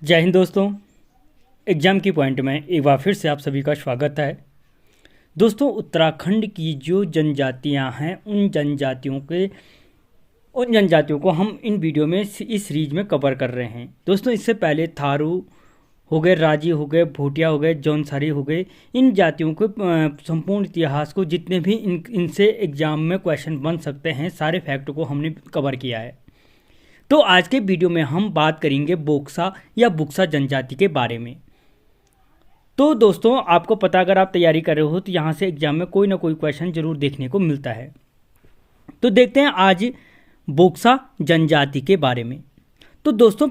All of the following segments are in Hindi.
जय हिंद दोस्तों। एग्ज़ाम की पॉइंट में एक बार फिर से आप सभी का स्वागत है। दोस्तों, उत्तराखंड की जो जनजातियां हैं उन जनजातियों को हम इन वीडियो में इस सीरीज में कवर कर रहे हैं। दोस्तों, इससे पहले थारू हो गए, राजी हो गए, भूटिया हो गए, जौनसारी हो गए, इन जातियों के संपूर्ण इतिहास को जितने भी इनसे एग्ज़ाम में क्वेश्चन बन सकते हैं सारे फैक्ट को हमने कवर किया है। तो आज के वीडियो में हम बात करेंगे बोक्सा या बुक्सा जनजाति के बारे में। तो दोस्तों, आपको पता, अगर आप तैयारी कर रहे हो तो यहाँ से एग्जाम में कोई ना कोई क्वेश्चन जरूर देखने को मिलता है। तो देखते हैं आज बोक्सा जनजाति के बारे में। तो दोस्तों,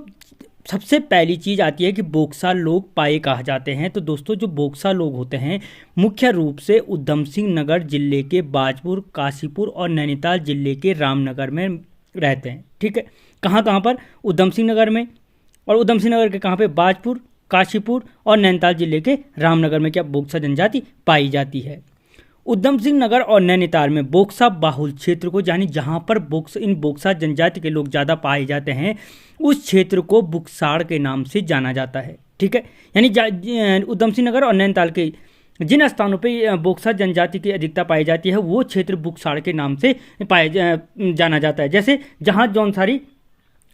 सबसे पहली चीज़ आती है कि बोक्सा लोग पाए कहाँ जाते हैं। तो दोस्तों, जो बोक्सा लोग होते हैं मुख्य रूप से उधम सिंह नगर जिले के बाजपुर, काशीपुर और नैनीताल जिले के रामनगर में रहते हैं। ठीक है, कहाँ पर? उधम सिंह नगर में, और उधम सिंह नगर के कहाँ पे? बाजपुर, काशीपुर और नैनीताल जिले के रामनगर में क्या बोक्सा जनजाति पाई जाती है। उधम सिंह नगर और नैनीताल में बोक्सा बाहुल क्षेत्र को, यानी जहाँ पर इन बोक्सा जनजाति के लोग ज़्यादा पाए जाते हैं, उस क्षेत्र को बुक्साड़ के नाम से जाना जाता है। ठीक है, यानी उधम सिंह नगर और नैनीताल के जिन स्थानों पे बोक्सा जनजाति की अधिकता पाई जाती है वो क्षेत्र बुक्साड़ के नाम से जाना जाता है। जैसे जहाँ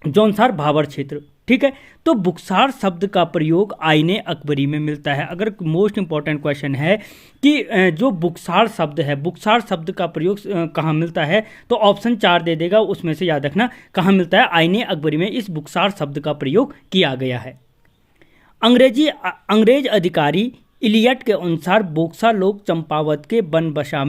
जौनसार भाबर क्षेत्र। ठीक है, तो बुक्सार शब्द का प्रयोग आईने अकबरी में मिलता है। अगर मोस्ट इंपॉर्टेंट क्वेश्चन है कि जो बुक्सार शब्द है, बुक्सार शब्द का प्रयोग कहाँ मिलता है, तो ऑप्शन 4 दे देगा, उसमें से याद रखना कहाँ मिलता है। आईने अकबरी में इस बुक्सार शब्द का प्रयोग किया गया है। अंग्रेज अधिकारी इलियट के अनुसार बोक्सा लोग चंपावत के बनवासा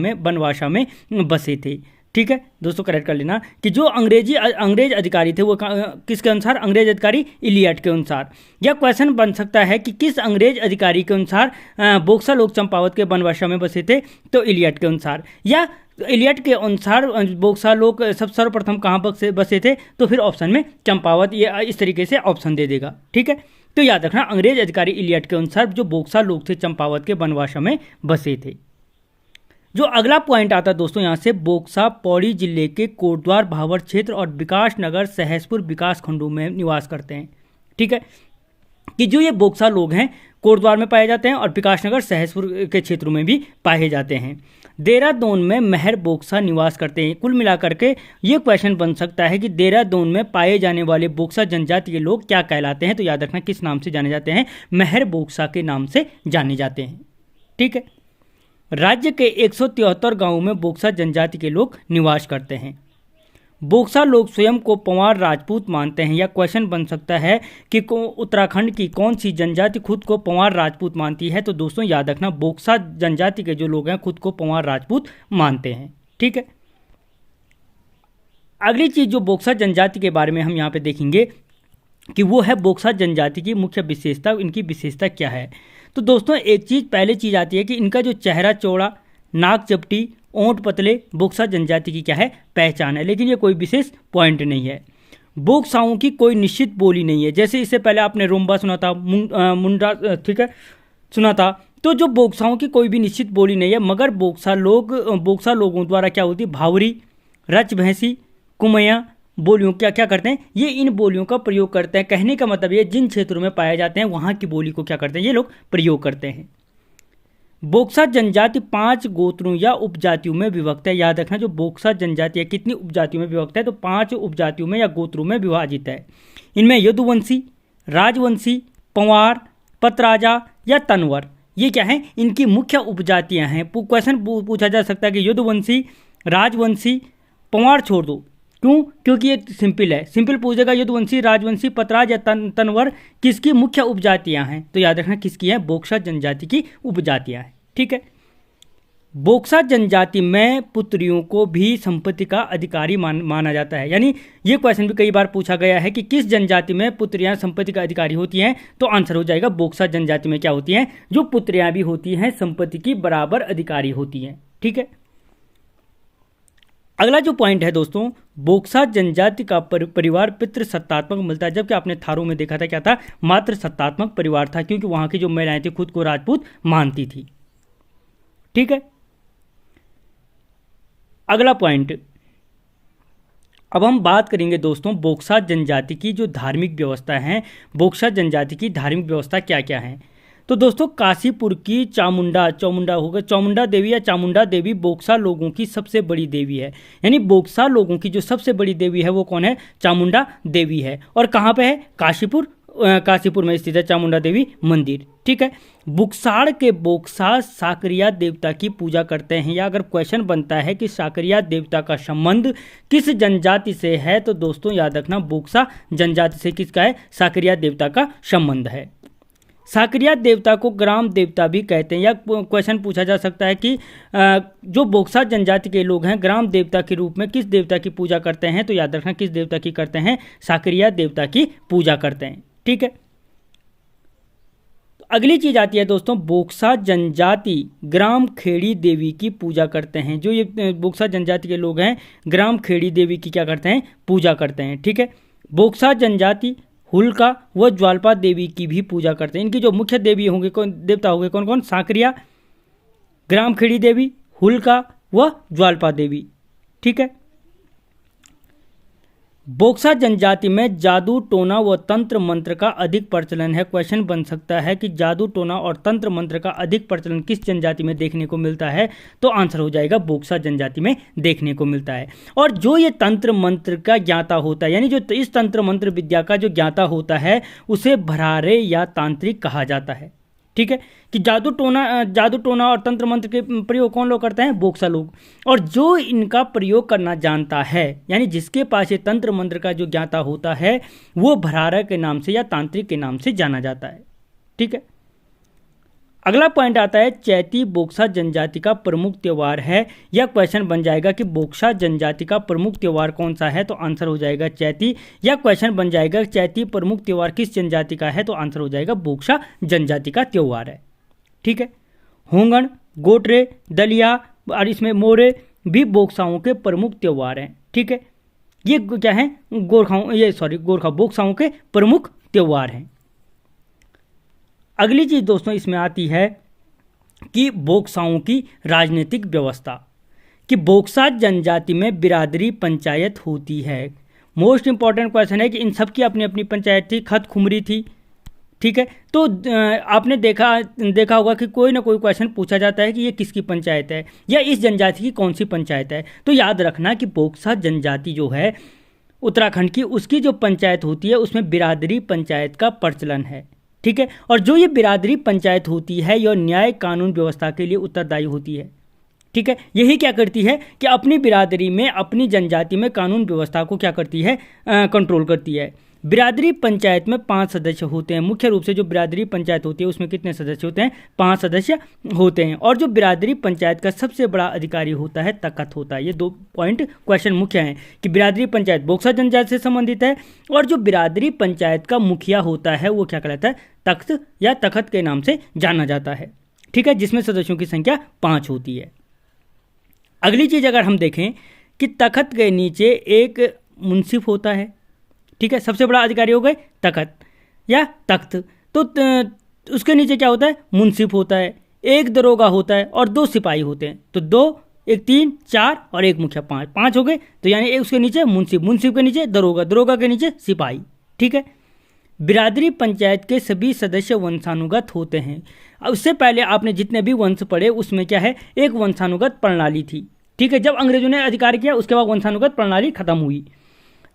में बसे थे। ठीक है दोस्तों, करेक्ट कर लेना कि जो अंग्रेज अधिकारी थे वो किसके अनुसार? अंग्रेज अधिकारी इलियट के अनुसार। यह क्वेश्चन बन सकता है कि किस अंग्रेज अधिकारी के अनुसार बोक्सा लोग चंपावत के बनवासा में बसे थे, तो इलियट के अनुसार। या इलियट के अनुसार बोक्सा लोग सर्वप्रथम कहाँ बसे थे, तो फिर ऑप्शन में चंपावत, ये इस तरीके से ऑप्शन दे देगा। ठीक है, तो याद रखना अंग्रेज अधिकारी इलियट के अनुसार जो बोक्सा लोग थे चंपावत के बनवासा में बसे थे। जो अगला पॉइंट आता है दोस्तों, यहाँ से बोक्सा पौड़ी जिले के कोटद्वार भावर क्षेत्र और विकास नगर सहसपुर विकास खंडों में निवास करते हैं। ठीक है, कि जो ये बोक्सा लोग हैं कोटद्वार में पाए जाते हैं और विकास नगर सहसपुर के क्षेत्रों में भी पाए जाते हैं। देहरादून में महर बोक्सा निवास करते हैं। कुल मिलाकर के ये क्वेश्चन बन सकता है कि देहरादून में पाए जाने वाले बोक्सा जनजाति के लोग क्या कहलाते हैं, तो याद रखना किस नाम से जाने जाते हैं? महर बोक्सा के नाम से जाने जाते हैं। ठीक है, राज्य के 173 गांवों में बोक्सा जनजाति के लोग निवास करते हैं। बोक्सा लोग स्वयं को पंवार राजपूत मानते हैं। या क्वेश्चन बन सकता है कि उत्तराखंड की कौन सी जनजाति खुद को पंवार राजपूत मानती है, तो दोस्तों याद रखना बोक्सा जनजाति के जो लोग हैं खुद को पंवार राजपूत मानते हैं। ठीक है, अगली चीज जो बोक्सा जनजाति के बारे में हम यहाँ पे देखेंगे कि वो है बोक्सा जनजाति की मुख्य विशेषता। इनकी विशेषता क्या है? तो दोस्तों, पहले चीज आती है कि इनका जो चेहरा चौड़ा, नाक चपटी, ओंठ पतले बोक्सा जनजाति की क्या है? पहचान है। लेकिन ये कोई विशेष पॉइंट नहीं है। बोक्साओं की कोई निश्चित बोली नहीं है। जैसे इससे पहले आपने रोम्बा सुना था, मुंडा, ठीक है, सुना था। तो जो बोक्साओं की कोई भी निश्चित बोली नहीं है, मगर बोक्सा लोगों द्वारा क्या होती है? भावरी, रच भैंसी, कुमैया बोलियों क्या करते हैं? ये इन बोलियों का प्रयोग करते हैं। कहने का मतलब ये जिन क्षेत्रों में पाए जाते हैं वहाँ की बोली को क्या करते हैं? ये लोग प्रयोग करते हैं। बोक्सा जनजाति 5 गोत्रों या उपजातियों में विभक्त है। याद रखना, जो बोक्सा जनजाति है कितनी उपजातियों में विभक्त है? तो 5 उपजातियों में या गोत्रों में विभाजित है। इनमें यदुवंशी, राजवंशी, पंवार, पतराजा या तनवर, ये क्या है? इनकी मुख्य उपजातियां हैं। क्वेश्चन पूछा जा सकता है कि यदुवंशी, राजवंशी, पंवार छोड़ दो। क्यों? क्योंकि ये सिंपल है, सिंपल पूछेगा यदुवंशी, राजवंशी, पतराज या तनवर किसकी मुख्य उपजातियां हैं, तो याद रखना किसकी है? बोक्सा जनजाति की उपजातियां हैं। ठीक है, बोक्सा जनजाति में पुत्रियों को भी संपत्ति का अधिकारी माना जाता है। यानी ये क्वेश्चन भी कई बार पूछा गया है कि किस जनजाति में पुत्रियां संपत्ति का अधिकारी होती हैं, तो आंसर हो जाएगा बोक्सा जनजाति में क्या होती हैं? जो पुत्रियां भी होती हैं संपत्ति की बराबर अधिकारी होती हैं। ठीक है, अगला जो पॉइंट है दोस्तों, बोक्सा जनजाति का परिवार पितृसत्तात्मक मिलता है। जबकि आपने थारू में देखा था क्या था? मात्र सत्तात्मक परिवार था, क्योंकि वहां की जो महिलाएं थी खुद को राजपूत मानती थी। ठीक है, अगला पॉइंट, अब हम बात करेंगे दोस्तों बोक्सा जनजाति की जो धार्मिक व्यवस्था है, बोक्सा जनजाति की धार्मिक व्यवस्था क्या क्या है। तो दोस्तों काशीपुर की चामुंडा देवी या चामुंडा देवी बोक्सा लोगों की सबसे बड़ी देवी है। यानी बोक्सा लोगों की जो सबसे बड़ी देवी है वो कौन है? चामुंडा देवी है। और कहाँ पे है? काशीपुर में स्थित है चामुंडा देवी मंदिर। ठीक है। बुक्साड़ के बोक्सा साकरिया देवता की पूजा करते हैं। या अगर क्वेश्चन बनता है कि साकरिया देवता का संबंध किस जनजाति से है, तो दोस्तों याद रखना बोक्सा जनजाति से किसका है? साकरिया देवता का संबंध है। साकरिया देवता को ग्राम देवता भी कहते हैं। या क्वेश्चन पूछा जा सकता है कि जो बोक्सा जनजाति के लोग हैं ग्राम देवता के रूप में किस देवता की पूजा करते हैं, तो याद रखना किस देवता की करते हैं? साकरिया देवता की पूजा करते हैं। ठीक है। अगली चीज आती है दोस्तों, बोक्सा जनजाति ग्राम खेड़ी देवी की पूजा करते हैं। जो ये बोक्सा जनजाति के लोग हैं ग्राम खेड़ी देवी की क्या करते हैं? पूजा करते हैं। ठीक है। बोक्सा जनजाति हुलका व ज्वालपा देवी की भी पूजा करते हैं। इनकी जो मुख्य देवी होंगे देवता होंगे कौन कौन? साकरिया, ग्राम खेड़ी देवी, हुलका व ज्वालपा देवी। ठीक है। बोक्सा जनजाति में जादू टोना व तंत्र मंत्र का अधिक प्रचलन है। क्वेश्चन बन सकता है कि जादू टोना और तंत्र मंत्र का अधिक प्रचलन किस जनजाति में देखने को मिलता है, तो आंसर हो जाएगा बोक्सा जनजाति में देखने को मिलता है। और जो ये तंत्र मंत्र का ज्ञाता होता है, यानी जो इस तंत्र मंत्र विद्या का जो ज्ञाता होता है उसे भरारे या तांत्रिक कहा जाता है। ठीक है। कि जादू टोना और तंत्र मंत्र के प्रयोग कौन लोग करते हैं? बोक्सा लोग। और जो इनका प्रयोग करना जानता है, यानी जिसके पास ये तंत्र मंत्र का जो ज्ञाता होता है, वो भरारा के नाम से या तांत्रिक के नाम से जाना जाता है। ठीक है। अगला पॉइंट आता है चैती बोक्सा जनजाति का प्रमुख त्योहार है। यह क्वेश्चन बन जाएगा कि बोक्सा जनजाति का प्रमुख त्योहार कौन सा है, तो आंसर हो जाएगा चैती। या क्वेश्चन बन जाएगा चैती प्रमुख त्योहार किस जनजाति का है, तो आंसर हो जाएगा बोक्सा जनजाति का त्योहार है। ठीक है। होंगन, गोटरे, दलिया और इसमें मोरे भी बोक्साओं के प्रमुख त्योहार हैं। ठीक है। ये क्या है? गोरखा बोक्साओं के प्रमुख त्योहार हैं। अगली चीज दोस्तों इसमें आती है कि बोक्साओं की राजनीतिक व्यवस्था, कि बोक्सा जनजाति में बिरादरी पंचायत होती है। मोस्ट इंपॉर्टेंट क्वेश्चन है कि इन सब की अपनी अपनी पंचायत थी, खत खुमरी थी। ठीक है। तो आपने देखा होगा कि कोई ना कोई क्वेश्चन पूछा जाता है कि ये किसकी पंचायत है या इस जनजाति की कौन सी पंचायत है। तो याद रखना कि बोक्सा जनजाति जो है उत्तराखंड की, उसकी जो पंचायत होती है उसमें बिरादरी पंचायत का प्रचलन है। ठीक है। और जो ये बिरादरी पंचायत होती है यह न्याय कानून व्यवस्था के लिए उत्तरदायी होती है। ठीक है। यही क्या करती है कि अपनी बिरादरी में, अपनी जनजाति में कानून व्यवस्था को क्या करती है? कंट्रोल करती है। बिरादरी पंचायत में 5 सदस्य होते हैं। मुख्य रूप से जो बिरादरी पंचायत होती है उसमें कितने सदस्य होते हैं? 5 सदस्य होते हैं। और जो बिरादरी पंचायत का सबसे बड़ा अधिकारी होता है तखत होता है। ये 2 पॉइंट क्वेश्चन मुख्य हैं कि बिरादरी पंचायत बोक्सा जनजाति से संबंधित है और जो बिरादरी पंचायत का मुखिया होता है वो क्या कहलाता है? तख्त या तखत के नाम से जाना जाता है। ठीक है। जिसमें सदस्यों की संख्या 5 होती है। अगली चीज अगर हम देखें कि तखत के नीचे एक मुंसिफ होता है। ठीक है। सबसे बड़ा अधिकारी हो गए तखत या तख्त, तो उसके नीचे क्या होता है? मुंसिफ होता है, एक दरोगा होता है और 2 सिपाही होते हैं। तो 2, 1, 3, 4 और एक मुखिया, 5 हो गए। तो यानी उसके नीचे मुंसिफ के नीचे दरोगा के नीचे सिपाही। ठीक है। बिरादरी पंचायत के सभी सदस्य वंशानुगत होते हैं। उससे पहले आपने जितने भी वंश पढ़े उसमें क्या है? एक वंशानुगत प्रणाली थी। ठीक है। जब अंग्रेजों ने अधिकार किया उसके बाद वंशानुगत प्रणाली खत्म हुई।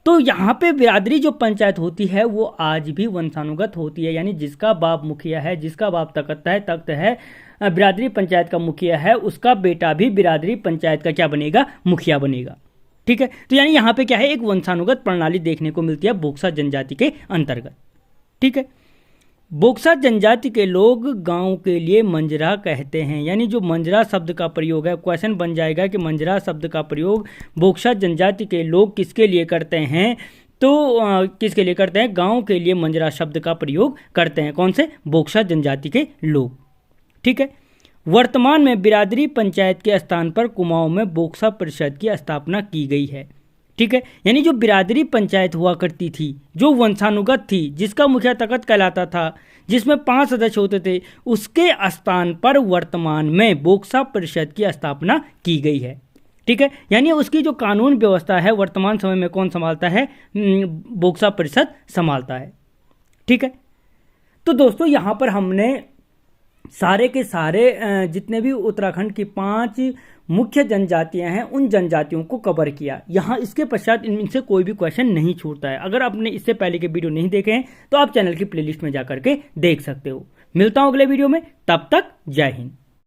तो यहाँ पे बिरादरी जो पंचायत होती है वो आज भी वंशानुगत होती है। यानी जिसका बाप मुखिया है, जिसका बाप तख्त है, बिरादरी पंचायत का मुखिया है, उसका बेटा भी बिरादरी पंचायत का क्या बनेगा? मुखिया बनेगा। ठीक है। तो यानी यहाँ पे क्या है? एक वंशानुगत प्रणाली देखने को मिलती है बोक्सा जनजाति के अंतर्गत। ठीक है। बोक्सा जनजाति के लोग गांव के लिए मंजरा कहते हैं। यानी जो मंजरा शब्द का प्रयोग है, क्वेश्चन बन जाएगा कि मंजरा शब्द का प्रयोग बोक्सा जनजाति के लोग किसके लिए करते हैं, तो किसके लिए करते हैं? गांव के लिए मंजरा शब्द का प्रयोग करते हैं। कौन से? बोक्सा जनजाति के लोग। ठीक है। वर्तमान में बिरादरी पंचायत के स्थान पर कुमाऊं में बोक्सा परिषद की स्थापना की गई है। ठीक है। यानी जो बिरादरी पंचायत हुआ करती थी, जो वंशानुगत थी, जिसका मुखिया तखत कहलाता था, जिसमें 5 सदस्य होते थे, उसके स्थान पर वर्तमान में बोक्सा परिषद की स्थापना की गई है। ठीक है, यानी उसकी जो कानून व्यवस्था है वर्तमान समय में कौन संभालता है, बोक्सा परिषद संभालता है। ठीक है, तो दोस्तों यहाँ पर हमने सारे के सारे जितने भी उत्तराखंड की 5 मुख्य जनजातियां हैं उन जनजातियों को कवर किया। यहाँ इसके पश्चात इनसे कोई भी क्वेश्चन नहीं छूटता है। अगर आपने इससे पहले के वीडियो नहीं देखे हैं तो आप चैनल की प्लेलिस्ट में जाकर के देख सकते हो। मिलता हूँ अगले वीडियो में, तब तक जय हिंद।